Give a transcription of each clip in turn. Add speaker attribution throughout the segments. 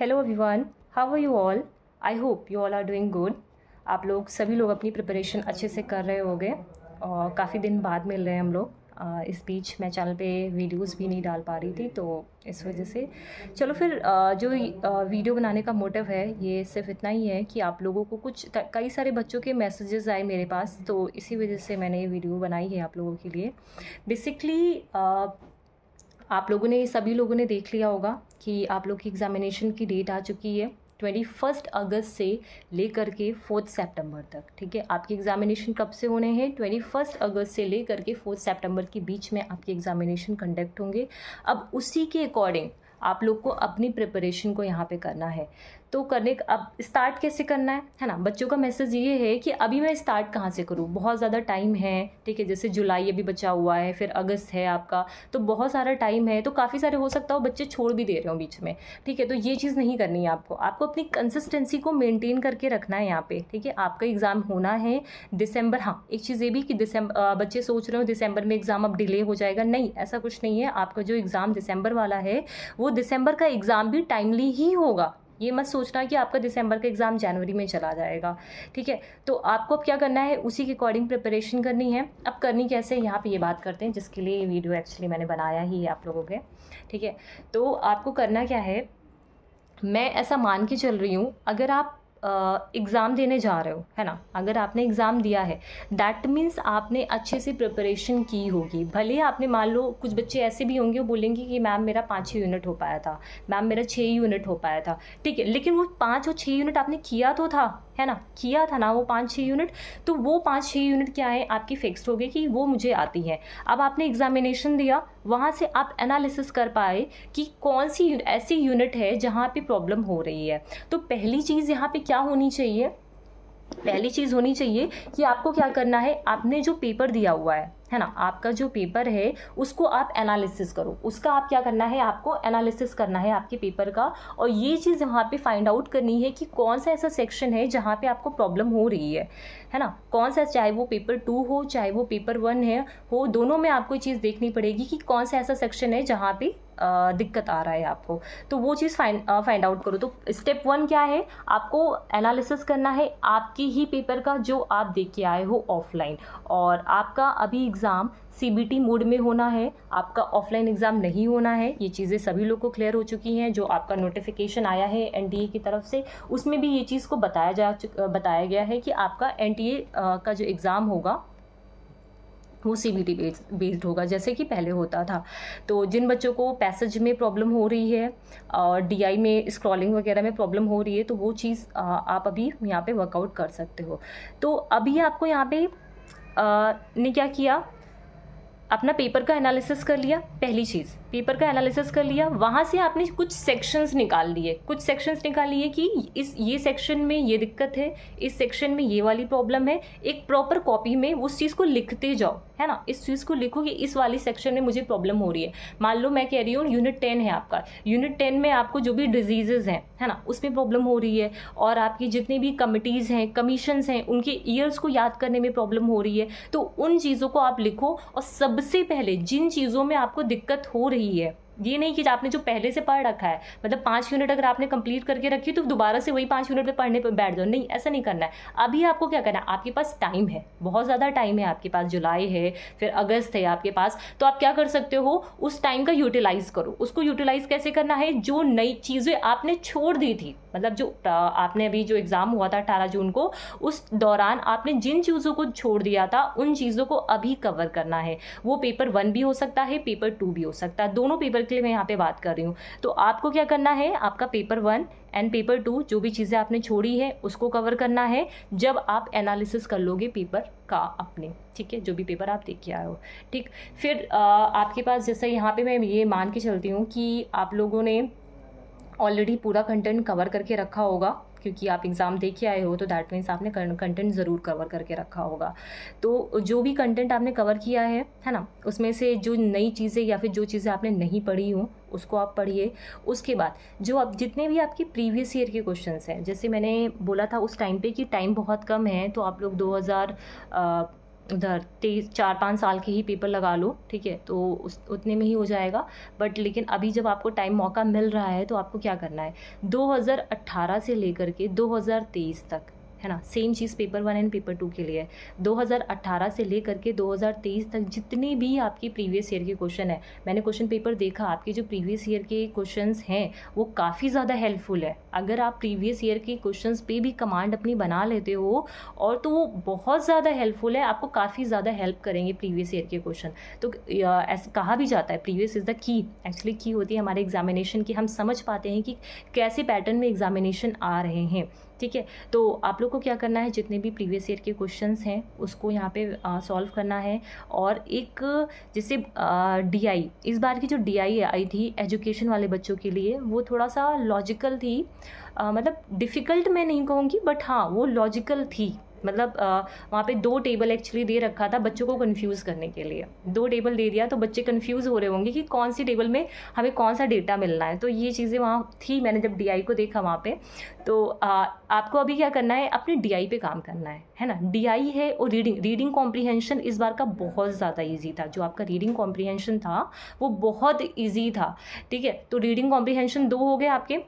Speaker 1: Hello everyone, how are you all? I hope you all are doing good. आप लोग सभी लोग अपनी प्रिपरेशन अच्छे से कर रहे होंगे और काफ़ी दिन बाद मिल रहे हैं हम लोग। इस बीच मैं चैनल पे वीडियोस भी नहीं डाल पा रही थी, तो इस वजह से चलो फिर जो वीडियो बनाने का मोटिव है ये सिर्फ इतना ही है कि आप लोगों को कई सारे बच्चों के मैसेजेस आए मेरे पास, तो इसी वजह से मैंने ये वीडियो बनाई है आप लोगों के लिए। बेसिकली आप लोगों ने सभी लोगों ने देख लिया होगा कि आप लोग की एग्ज़ामिनेशन की डेट आ चुकी है 21 अगस्त से लेकर के 4 सितंबर तक। ठीक है, आपके एग्ज़ामिनेशन कब से होने हैं? 21 अगस्त से लेकर के 4 सितंबर के बीच में आपके एग्ज़ामिनेशन कंडक्ट होंगे। अब उसी के अकॉर्डिंग आप लोग को अपनी प्रिपरेशन को यहाँ पे करना है। तो अब स्टार्ट कैसे करना है ना? बच्चों का मैसेज ये है कि अभी मैं स्टार्ट कहाँ से करूँ, बहुत ज़्यादा टाइम है। ठीक है, जैसे जुलाई अभी बचा हुआ है, फिर अगस्त है आपका, तो बहुत सारा टाइम है, तो काफ़ी सारे हो सकता हो बच्चे छोड़ भी दे रहे हो बीच में। ठीक है, तो ये चीज़ नहीं करनी है आपको अपनी कंसिस्टेंसी को मेनटेन करके रखना है यहाँ पे। ठीक है, आपका एग्ज़ाम होना है दिसंबर। हाँ, एक चीज़ ये भी कि बच्चे सोच रहे हो दिसंबर में एग्ज़ाम अब डिले हो जाएगा, नहीं, ऐसा कुछ नहीं है। आपका जो एग्ज़ाम दिसंबर वाला है वो दिसंबर का एग्ज़ाम भी टाइमली ही होगा। ये मत सोचना कि आपका दिसंबर का एग्ज़ाम जनवरी में चला जाएगा। ठीक है, तो आपको अब क्या करना है, उसी के अकॉर्डिंग प्रिपरेशन करनी है। अब करनी कैसे, यहाँ पे ये बात करते हैं, जिसके लिए ये वीडियो एक्चुअली मैंने बनाया ही है आप लोगों के। ठीक है, तो आपको करना क्या है, मैं ऐसा मान के चल रही हूँ, अगर आप एग्ज़ाम देने जा रहे हो, है ना, अगर आपने एग्ज़ाम दिया है दैट मीन्स आपने अच्छे से प्रिपरेशन की होगी। भले आपने, मान लो कुछ बच्चे ऐसे भी होंगे वो बोलेंगे कि मैम मेरा 5-6 यूनिट हो पाया था, मैम मेरा 6 यूनिट हो पाया था। ठीक है, लेकिन वो 5 और 6 यूनिट आपने किया तो था, है ना, किया था ना वो 5-6 यूनिट, तो वो 5-6 यूनिट क्या है आपकी फिक्स्ड हो गई कि वो मुझे आती है। अब आपने एग्जामिनेशन दिया, वहाँ से आप एनालिसिस कर पाए कि कौन सी ऐसी यूनिट है जहाँ पे प्रॉब्लम हो रही है। तो पहली चीज़ यहाँ पे क्या होनी चाहिए, पहली चीज़ होनी चाहिए कि आपको क्या करना है, आपने जो पेपर दिया हुआ है ना, आपका जो पेपर है उसको आप एनालिसिस करो। उसका आप क्या करना है, आपको एनालिसिस करना है आपके पेपर का, और ये चीज़ यहाँ पे फाइंड आउट करनी है कि कौन सा ऐसा सेक्शन है जहाँ पे आपको प्रॉब्लम हो रही है ना, कौन सा, चाहे वो पेपर 2 हो चाहे वो पेपर 1 हो, दोनों में आपको चीज़ देखनी पड़ेगी कि कौन सा ऐसा सेक्शन है जहाँ पे दिक्कत आ रहा है आपको। तो वो चीज़ फाइंड आउट करो। तो स्टेप 1 क्या है, आपको एनालिसिस करना है आपके ही पेपर का जो आप देख के आए हो ऑफलाइन, और आपका अभी एग्ज़ाम CBT मोड में होना है, आपका ऑफलाइन एग्ज़ाम नहीं होना है। ये चीज़ें सभी लोग को क्लियर हो चुकी हैं। जो आपका नोटिफिकेशन आया है NTA की तरफ से, उसमें भी ये चीज़ को बताया गया है कि आपका NTA का जो एग्ज़ाम होगा वो CBT बेस्ड होगा, जैसे कि पहले होता था। तो जिन बच्चों को पैसेज में प्रॉब्लम हो रही है और DI में स्क्रॉलिंग वगैरह में प्रॉब्लम हो रही है, तो वो चीज़ आप अभी यहाँ पे वर्कआउट कर सकते हो। तो अभी आपको यहाँ पे ने क्या किया, अपना पेपर का एनालिसिस कर लिया। पहली चीज़, पेपर का एनालिसिस कर लिया, वहाँ से आपने कुछ सेक्शंस निकाल लिए, कि ये सेक्शन में ये दिक्कत है, इस सेक्शन में ये वाली प्रॉब्लम है। एक प्रॉपर कॉपी में उस चीज़ को लिखते जाओ, है ना, इस चीज़ को लिखो कि इस वाली सेक्शन में मुझे प्रॉब्लम हो रही है। मान लो मैं कह रही हूँ यूनिट 10 है आपका, यूनिट 10 में आपको जो भी डिजीजेज हैं, है ना, उसमें प्रॉब्लम हो रही है, और आपकी जितनी भी कमिटीज़ हैं, कमीशंस हैं, उनके ईयर्स को याद करने में प्रॉब्लम हो रही है। तो उन चीज़ों को आप लिखो, और सबसे पहले जिन चीज़ों में आपको दिक्कत हो रही है, ये नहीं कि आपने जो पहले से पढ़ रखा है, मतलब 5 यूनिट अगर आपने कंप्लीट करके रखी तो दोबारा से वही 5 यूनिट पे पढ़ने पे बैठ जाओ, नहीं, ऐसा नहीं करना है। अभी आपको क्या करना है, आपके पास टाइम है, बहुत ज़्यादा टाइम है आपके पास, जुलाई है, फिर अगस्त है आपके पास, तो आप क्या कर सकते हो, उस टाइम का यूटिलाइज करो। उसको यूटिलाइज कैसे करना है, जो नई चीज़ें आपने छोड़ दी थी, मतलब जो आपने अभी जो एग्ज़ाम हुआ था 18 जून को, उस दौरान आपने जिन चीज़ों को छोड़ दिया था उन चीज़ों को अभी कवर करना है। वो पेपर 1 भी हो सकता है, पेपर 2 भी हो सकता है, दोनों पेपर के लिए मैं यहाँ पे बात कर रही हूँ। तो आपको क्या करना है, आपका पेपर 1 एंड पेपर 2 जो भी चीज़ें आपने छोड़ी है उसको कवर करना है जब आप एनालिसिस कर लोगे पेपर का अपने। ठीक है, जो भी पेपर आप देख के आए हो। ठीक, फिर आपके पास, जैसे यहाँ पे मैं ये मान के चलती हूँ कि आप लोगों ने ऑलरेडी पूरा कंटेंट कवर करके रखा होगा, क्योंकि आप एग्ज़ाम दे के आए हो, तो दैट मीन्स आपने कंटेंट ज़रूर कवर करके रखा होगा। तो जो भी कंटेंट आपने कवर किया है ना, उसमें से जो नई चीज़ें या फिर जो चीज़ें आपने नहीं पढ़ी हो उसको आप पढ़िए। उसके बाद जो अब जितने भी आपके प्रीवियस ईयर के क्वेश्चंस हैं, जैसे मैंने बोला था उस टाइम पे कि टाइम बहुत कम है, तो आप लोग उधर 4-5 साल के ही पेपर लगा लो, ठीक है, तो उतने में ही हो जाएगा। बट लेकिन अभी जब आपको टाइम मौका मिल रहा है तो आपको क्या करना है, 2018 से लेकर के 2023 तक, है ना, same cheese paper 1 and paper 2 के लिए है। 2018 से लेकर के 2023 तक जितने भी आपकी प्रीवियस ईयर के क्वेश्चन है, मैंने क्वेश्चन पेपर देखा, आपके जो प्रीवियस ईयर के क्वेश्चंस हैं वो काफ़ी ज़्यादा हेल्पफुल है। अगर आप प्रीवियस ईयर के क्वेश्चंस पे भी कमांड अपनी बना लेते हो और तो वो बहुत ज़्यादा हेल्पफुल है, आपको काफ़ी ज़्यादा हेल्प करेंगे प्रीवियस ईयर के क्वेश्चन। तो ऐसा कहा भी जाता है previous is the key, actually की होती है हमारे एग्जामिनेशन की, हम समझ पाते हैं कि कैसे पैटर्न में एग्जामिनेशन आ रहे हैं, ठीक है। तो आप लोग को क्या करना है, जितने भी प्रीवियस ईयर के क्वेश्चंस हैं उसको यहाँ पे सॉल्व करना है। और एक जैसे DI, इस बार की जो DI आई थी एजुकेशन वाले बच्चों के लिए, वो थोड़ा सा लॉजिकल थी, मतलब डिफ़िकल्ट मैं नहीं कहूँगी, बट हाँ वो लॉजिकल थी। मतलब वहाँ पे 2 टेबल एक्चुअली दे रखा था बच्चों को कंफ्यूज करने के लिए, 2 टेबल दे दिया तो बच्चे कंफ्यूज हो रहे होंगे कि कौन सी टेबल में हमें कौन सा डेटा मिलना है। तो ये चीज़ें वहाँ थी, मैंने जब DI को देखा वहाँ पे। तो आपको अभी क्या करना है, अपने DI पे काम करना है ना। DI है और रीडिंग कॉम्प्रीहेंशन इस बार का बहुत ज़्यादा ईजी था। जो आपका रीडिंग कॉम्प्रीहेंशन था वो बहुत ईजी था, ठीक है। तो रीडिंग कॉम्प्रीहेंशन 2 हो गए आपके,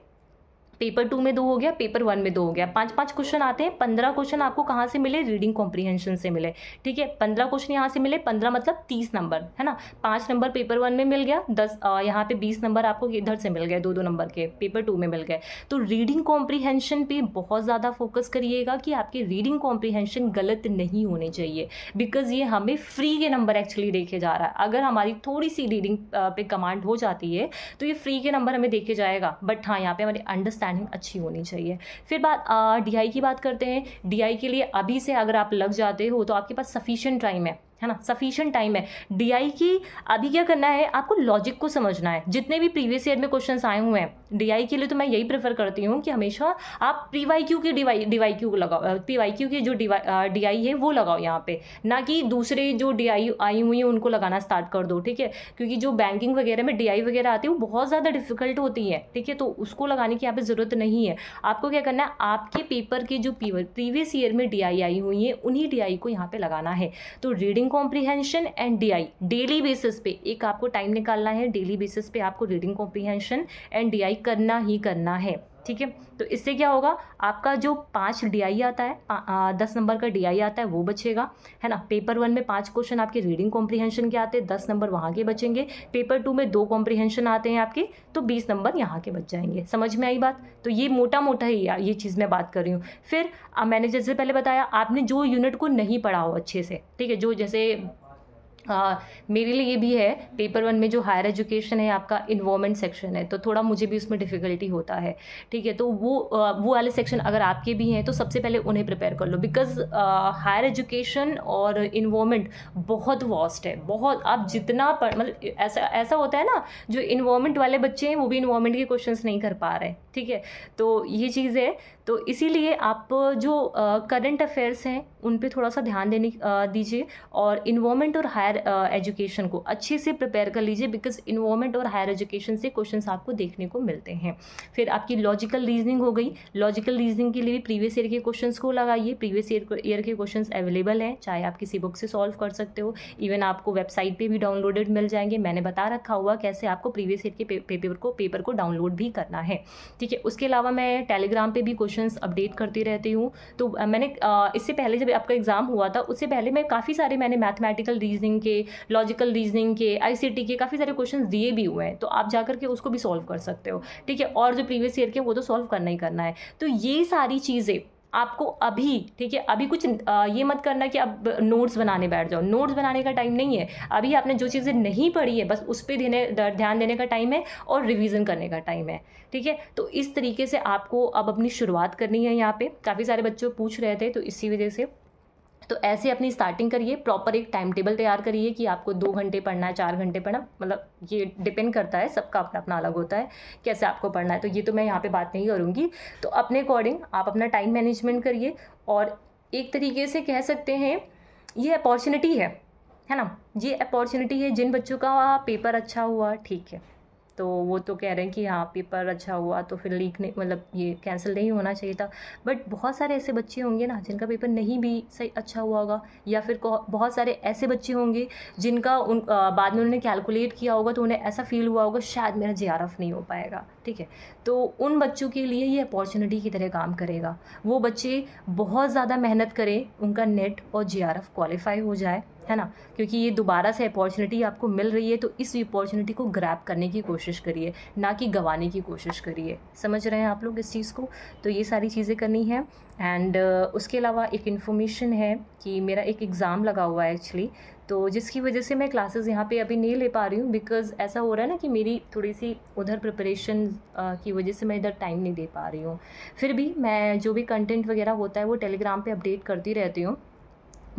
Speaker 1: पेपर 2 में 2 हो गया, पेपर 1 में 2 हो गया। 5-5 क्वेश्चन आते हैं। 15 क्वेश्चन आपको कहाँ से मिले, रीडिंग कॉम्प्रीहेंशन से मिले, ठीक है। 15 क्वेश्चन यहाँ से मिले, 15 मतलब 30 नंबर, है ना। 5 नंबर पेपर 1 में मिल गया, 10 यहाँ पे 20 नंबर आपको इधर से मिल गए, 2-2 नंबर के पेपर 2 में मिल गए। तो रीडिंग कॉम्प्रीहेंशन पे बहुत ज़्यादा फोकस करिएगा कि आपकी रीडिंग कॉम्प्रीहेंशन गलत नहीं होनी चाहिए, बिकॉज ये हमें फ्री के नंबर एक्चुअली देखे जा रहा है। अगर हमारी थोड़ी सी रीडिंग पे कमांड हो जाती है तो ये फ्री के नंबर हमें देखे जाएगा, बट हाँ यहाँ पे हमारी अंडरस्टैंडिंग अच्छी होनी चाहिए। फिर बात DI की बात करते हैं। DI के लिए अभी से अगर आप लग जाते हो तो आपके पास सफिशिएंट टाइम है ना, सफिशिएंट टाइम है। DI की अभी क्या करना है, आपको लॉजिक को समझना है। जितने भी प्रीवियस ईयर में क्वेश्चंस आए हुए हैं DI के लिए, तो मैं यही प्रेफर करती हूँ कि हमेशा आप PYQ की DYQ को लगाओ, PYQ की जो DI है वो लगाओ यहाँ पे, ना कि दूसरे जो DI आई हुई है उनको लगाना स्टार्ट कर दो, ठीक है। क्योंकि जो बैंकिंग वगैरह में DI वगैरह आती है वो बहुत ज़्यादा डिफिकल्ट होती है, ठीक है। तो उसको लगाने की यहाँ पे ज़रूरत नहीं है। आपको क्या करना है, आपके पेपर के जो प्रीवियस ईयर में DI आई हुई है उन्हीं DI को यहाँ पे लगाना है। तो reading comprehension and DI daily basis पे एक आपको टाइम निकालना है, डेली बेसिस पे आपको रीडिंग कॉम्प्रीहेंशन एंड DI करना ही करना है, ठीक है। तो इससे क्या होगा, आपका जो 5 DI आता है, 10 नंबर का DI आता है वो बचेगा, है ना। पेपर 1 में 5 क्वेश्चन आपके रीडिंग कॉम्प्रीहेंशन के आते हैं, 10 नंबर वहाँ के बचेंगे। पेपर 2 में 2 कॉम्प्रीहेंशन आते हैं आपके, तो 20 नंबर यहाँ के बच जाएंगे। समझ में आई बात। तो ये मोटा मोटा ही ये चीज़ मैं बात कर रही हूँ। फिर मैंने जैसे पहले बताया, आपने जो यूनिट को नहीं पढ़ा हो अच्छे से, ठीक है, जो जैसे मेरे लिए भी है, पेपर 1 में जो हायर एजुकेशन है आपका इन्वायरमेंट सेक्शन है, तो थोड़ा मुझे भी उसमें डिफ़िकल्टी होता है, ठीक है। तो वो वाले सेक्शन अगर आपके भी हैं तो सबसे पहले उन्हें प्रिपेयर कर लो, बिकॉज हायर एजुकेशन और इन्वायरमेंट बहुत वास्ट है, बहुत। आप जितना मतलब ऐसा होता है ना, जो इन्वायरमेंट वाले बच्चे हैं वो भी इन्वायरमेंट के क्वेश्चंस नहीं कर पा रहे, ठीक है। तो ये चीज़ है। तो इसीलिए आप जो करंट अफेयर्स हैं उन पे थोड़ा सा ध्यान दीजिए और इन्वायरमेंट और हायर एजुकेशन को अच्छे से प्रिपेयर कर लीजिए, बिकॉज इन्वायरमेंट और हायर एजुकेशन से क्वेश्चंस आपको देखने को मिलते हैं। फिर आपकी लॉजिकल रीजनिंग हो गई। लॉजिकल रीजनिंग के लिए भी प्रीवियस ईयर के क्वेश्चंस को लगाइए। प्रीवियस ईयर के क्वेश्चंस अवेलेबल हैं, चाहे आप किसी बुक से सॉल्व कर सकते हो, इवन आपको वेबसाइट पर भी डाउनलोडेड मिल जाएंगे। मैंने बता रखा हुआ कैसे आपको प्रीवियस ईयर के पेपर को डाउनलोड भी करना है, ठीक है। उसके अलावा मैं टेलीग्राम पर भी क्वेश्चंस अपडेट करती रहती हूँ। तो मैंने इससे पहले जब आपका एग्जाम हुआ था उससे पहले मैं काफ़ी सारे मैंने मैथमेटिकल रीजनिंग के, लॉजिकल रीजनिंग के, ICT के काफ़ी सारे क्वेश्चंस दिए भी हुए हैं, तो आप जाकर के उसको भी सॉल्व कर सकते हो, ठीक है। और जो प्रीवियस ईयर के वो तो सॉल्व करना ही करना है। तो ये सारी चीज़ें आपको अभी, ठीक है, अभी कुछ ये मत करना कि अब नोट्स बनाने बैठ जाओ। नोट्स बनाने का टाइम नहीं है अभी। आपने जो चीज़ें नहीं पढ़ी है बस उस पर ध्यान देने का टाइम है और रिवीजन करने का टाइम है, ठीक है। तो इस तरीके से आपको अब अपनी शुरुआत करनी है। यहाँ पे काफ़ी सारे बच्चे पूछ रहे थे, तो इसी वजह से तो ऐसे अपनी स्टार्टिंग करिए। प्रॉपर एक टाइम टेबल तैयार करिए कि आपको 2 घंटे पढ़ना है, 4 घंटे पढ़ना, मतलब ये डिपेंड करता है, सबका अपना अपना अलग होता है कैसे आपको पढ़ना है। तो ये तो मैं यहाँ पे बात नहीं करूँगी। तो अपने अकॉर्डिंग आप अपना टाइम मैनेजमेंट करिए। और एक तरीके से कह सकते हैं ये अपॉर्चुनिटी है ना, ये अपॉर्चुनिटी है। जिन बच्चों का पेपर अच्छा हुआ, ठीक है, तो वो तो कह रहे हैं कि हाँ पेपर अच्छा हुआ तो फिर लीक नहीं, मतलब ये कैंसिल नहीं होना चाहिए था। बट बहुत सारे ऐसे बच्चे होंगे ना जिनका पेपर नहीं भी सही अच्छा हुआ होगा, या फिर बहुत सारे ऐसे बच्चे होंगे जिनका बाद में उन्होंने कैलकुलेट किया होगा तो उन्हें ऐसा फील हुआ होगा शायद मेरा JRF नहीं हो पाएगा। ठीक है, तो उन बच्चों के लिए ये अपॉर्चुनिटी की तरह काम करेगा। वो बच्चे बहुत ज़्यादा मेहनत करें, उनका नेट और JRF क्वालिफाई हो जाए, है ना, क्योंकि ये दोबारा से अपॉर्चुनिटी आपको मिल रही है, तो इस अपॉर्चुनिटी को ग्रैब करने की कोशिश करिए, ना कि गंवाने की कोशिश करिए। समझ रहे हैं आप लोग इस चीज़ को? तो ये सारी चीज़ें करनी है। एंड उसके अलावा एक इन्फॉर्मेशन है कि मेरा एक एग्ज़ाम लगा हुआ है एक्चुअली, तो जिसकी वजह से मैं क्लासेस यहाँ पे अभी नहीं ले पा रही हूँ, बिकॉज़ ऐसा हो रहा है ना कि मेरी थोड़ी सी उधर प्रिपरेशन की वजह से मैं इधर टाइम नहीं दे पा रही हूँ। फिर भी मैं जो भी कंटेंट वगैरह होता है वो टेलीग्राम पे अपडेट करती रहती हूँ।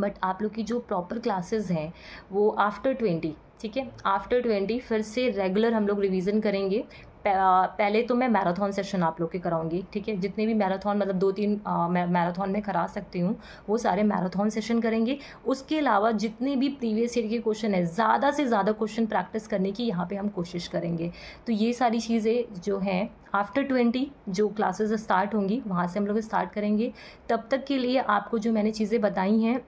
Speaker 1: बट आप लोग की जो प्रॉपर क्लासेस हैं वो आफ्टर 20, ठीक है, आफ्टर 20 फिर से रेगुलर हम लोग रिवीजन करेंगे। पहले तो मैं मैराथन सेशन आप लोग के कराऊंगी, ठीक है, जितने भी मैराथन, मतलब 2-3 मैराथन में करा सकती हूँ वो सारे मैराथन सेशन करेंगे। उसके अलावा जितने भी प्रीवियस ईयर के क्वेश्चन है, ज़्यादा से ज़्यादा क्वेश्चन प्रैक्टिस करने की यहाँ पे हम कोशिश करेंगे। तो ये सारी चीज़ें जो हैं आफ्टर 20 जो क्लासेस स्टार्ट होंगी वहाँ से हम लोग स्टार्ट करेंगे। तब तक के लिए आपको जो मैंने चीज़ें बताई हैं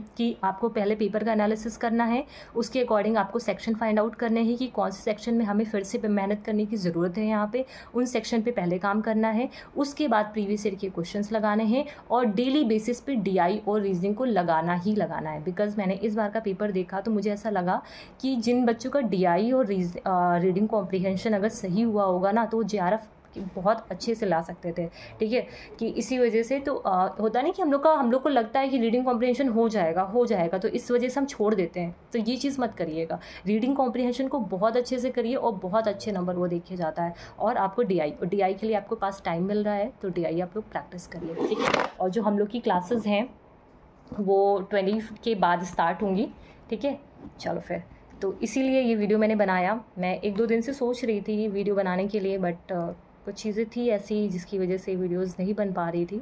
Speaker 1: कि आपको पहले पेपर का एनालिसिस करना है, उसके अकॉर्डिंग आपको सेक्शन फाइंड आउट करने हैं कि कौन से सेक्शन में हमें फिर से मेहनत करने की ज़रूरत है, यहाँ पे उन सेक्शन पे पहले काम करना है। उसके बाद प्रीवियस ईयर के क्वेश्चंस लगाने हैं और डेली बेसिस पे DI और रीजनिंग को लगाना ही लगाना है। बिकॉज मैंने इस बार का पेपर देखा तो मुझे ऐसा लगा कि जिन बच्चों का DI और रीडिंग कॉम्प्रिहेंशन अगर सही हुआ होगा ना तो वो JRF बहुत अच्छे से ला सकते थे। ठीक है, कि इसी वजह से तो होता नहीं कि हम लोग को लगता है कि रीडिंग कॉम्प्रिहेंशन हो जाएगा तो इस वजह से हम छोड़ देते हैं। तो ये चीज़ मत करिएगा, रीडिंग कॉम्प्रिहेंशन को बहुत अच्छे से करिए और बहुत अच्छे नंबर वो देखे जाता है। और आपको DI के लिए आपको पास टाइम मिल रहा है तो DI आप लोग प्रैक्टिस करिए, ठीक है। और जो हम लोग की क्लासेस हैं वो 20 के बाद स्टार्ट होंगी, ठीक है। चलो फिर, तो इसीलिए ये वीडियो मैंने बनाया। मैं 1-2 दिन से सोच रही थी वीडियो बनाने के लिए, बट कुछ चीज़ें थी ऐसी जिसकी वजह से वीडियोस नहीं बन पा रही थी।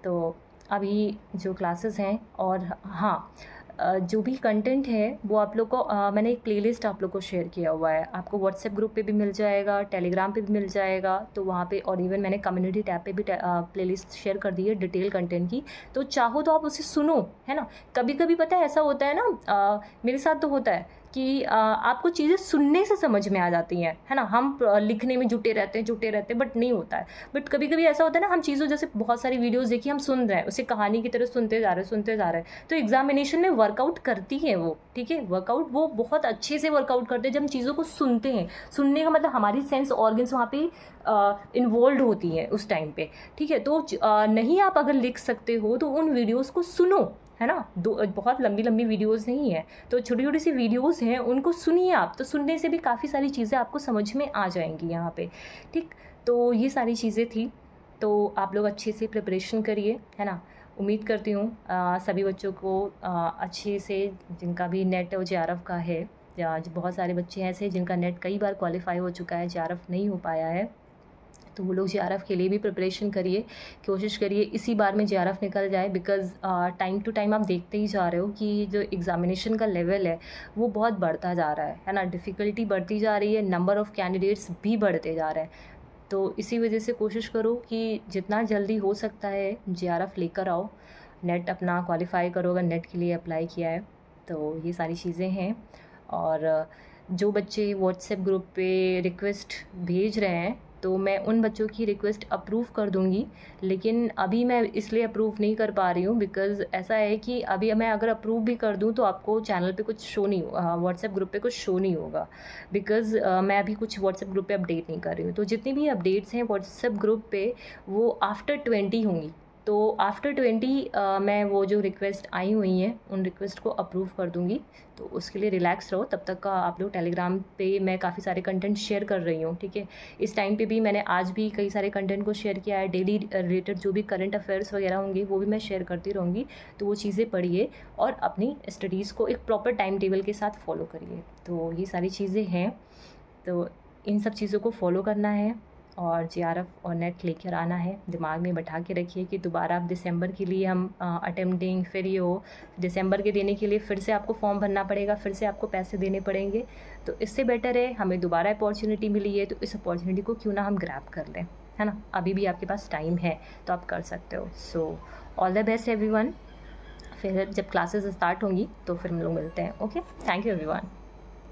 Speaker 1: तो अभी जो क्लासेस हैं, और हाँ, जो भी कंटेंट है वो आप लोग को मैंने एक प्लेलिस्ट आप लोग को शेयर किया हुआ है, आपको व्हाट्सएप ग्रुप पे भी मिल जाएगा, टेलीग्राम पे भी मिल जाएगा। तो वहाँ पे, और इवन मैंने कम्युनिटी टैब पे भी प्लेलिस्ट शेयर कर दी है डिटेल कंटेंट की। तो चाहो तो आप उसे सुनो, है ना। कभी कभी पता है ऐसा होता है ना, मेरे साथ तो होता है कि आपको चीज़ें सुनने से समझ में आ जाती हैं, है ना। हम लिखने में जुटे रहते हैं बट नहीं होता है। बट कभी कभी ऐसा होता है ना, हम चीज़ों, जैसे बहुत सारी वीडियोस देखी, हम सुन रहे हैं उसे कहानी की तरह सुनते जा रहे हैं, तो एग्जामिनेशन में वर्कआउट करती है वो, ठीक है। वर्कआउट वो बहुत अच्छे से वर्कआउट करते हैं जब हम चीज़ों को सुनते हैं। सुनने का मतलब हमारी सेंस ऑर्गन्स वहाँ पे इन्वॉल्व होती हैं उस टाइम पे, ठीक है। तो नहीं आप अगर लिख सकते हो तो उन वीडियोज़ को सुनो, है ना। बहुत लंबी लंबी वीडियोस नहीं है, तो छोटी छोटी सी वीडियोस हैं, उनको सुनिए आप। तो सुनने से भी काफ़ी सारी चीज़ें आपको समझ में आ जाएंगी यहाँ पे, ठीक। तो ये सारी चीज़ें थी, तो आप लोग अच्छे से प्रिपरेशन करिए, है ना। उम्मीद करती हूँ सभी बच्चों को अच्छे से, जिनका भी नेट और JRF का है, या बहुत सारे बच्चे ऐसे जिनका नेट कई बार क्वालिफाई हो चुका है, JRF नहीं हो पाया है, तो वो लोग JRF के लिए भी प्रिपरेशन करिए, कोशिश करिए इसी बार में JRF निकल जाए। बिकॉज़ टाइम टू टाइम आप देखते ही जा रहे हो कि जो एग्ज़ामिनेशन का लेवल है वो बहुत बढ़ता जा रहा है ना। डिफ़िकल्टी बढ़ती जा रही है, नंबर ऑफ़ कैंडिडेट्स भी बढ़ते जा रहे हैं। तो इसी वजह से कोशिश करो कि जितना जल्दी हो सकता है JRF लेकर आओ, नेट अपना क्वालिफाई करो अगर नेट के लिए अप्लाई किया है। तो ये सारी चीज़ें हैं। और जो बच्चे व्हाट्सएप ग्रुप पे रिक्वेस्ट भेज रहे हैं, तो मैं उन बच्चों की रिक्वेस्ट अप्रूव कर दूंगी, लेकिन अभी मैं इसलिए अप्रूव नहीं कर पा रही हूँ बिकॉज़ ऐसा है कि अभी मैं अगर अप्रूव भी कर दूँ तो आपको चैनल पे कुछ शो नहीं, व्हाट्सएप ग्रुप पे कुछ शो नहीं होगा, बिकॉज़ मैं अभी कुछ व्हाट्सएप ग्रुप पे अपडेट नहीं कर रही हूँ। तो जितनी भी अपडेट्स हैं व्हाट्सएप ग्रुप पे वो आफ्टर 20 होंगी। तो आफ्टर 20 मैं वो जो रिक्वेस्ट आई हुई हैं उन रिक्वेस्ट को अप्रूव कर दूंगी। तो उसके लिए रिलैक्स रहो। तब तक का आप लोग टेलीग्राम पे मैं काफ़ी सारे कंटेंट शेयर कर रही हूँ, ठीक है। इस टाइम पे भी मैंने आज भी कई सारे कंटेंट को शेयर किया है। डेली रिलेटेड जो भी करंट अफेयर्स वगैरह होंगे वो भी मैं शेयर करती रहूँगी। तो वो चीज़ें पढ़िए और अपनी स्टडीज़ को एक प्रॉपर टाइम टेबल के साथ फॉलो करिए। तो ये सारी चीज़ें हैं, तो इन सब चीज़ों को फॉलो करना है। और JRF और नेट लेकर आना है। दिमाग में बैठा के रखिए कि दोबारा आप दिसंबर के लिए हम अटेम्प्टिंग, फिर ये हो दिसंबर के देने के लिए फिर से आपको फॉर्म भरना पड़ेगा, फिर से आपको पैसे देने पड़ेंगे। तो इससे बेटर है हमें दोबारा अपॉर्चुनिटी मिली है तो इस अपॉर्चुनिटी को क्यों ना हम ग्रैब कर लें, है ना। अभी भी आपके पास टाइम है तो आप कर सकते हो। So all the best everyone. फिर जब क्लासेस स्टार्ट होंगी तो फिर हम लोग मिलते हैं। Okay, thank you everyone.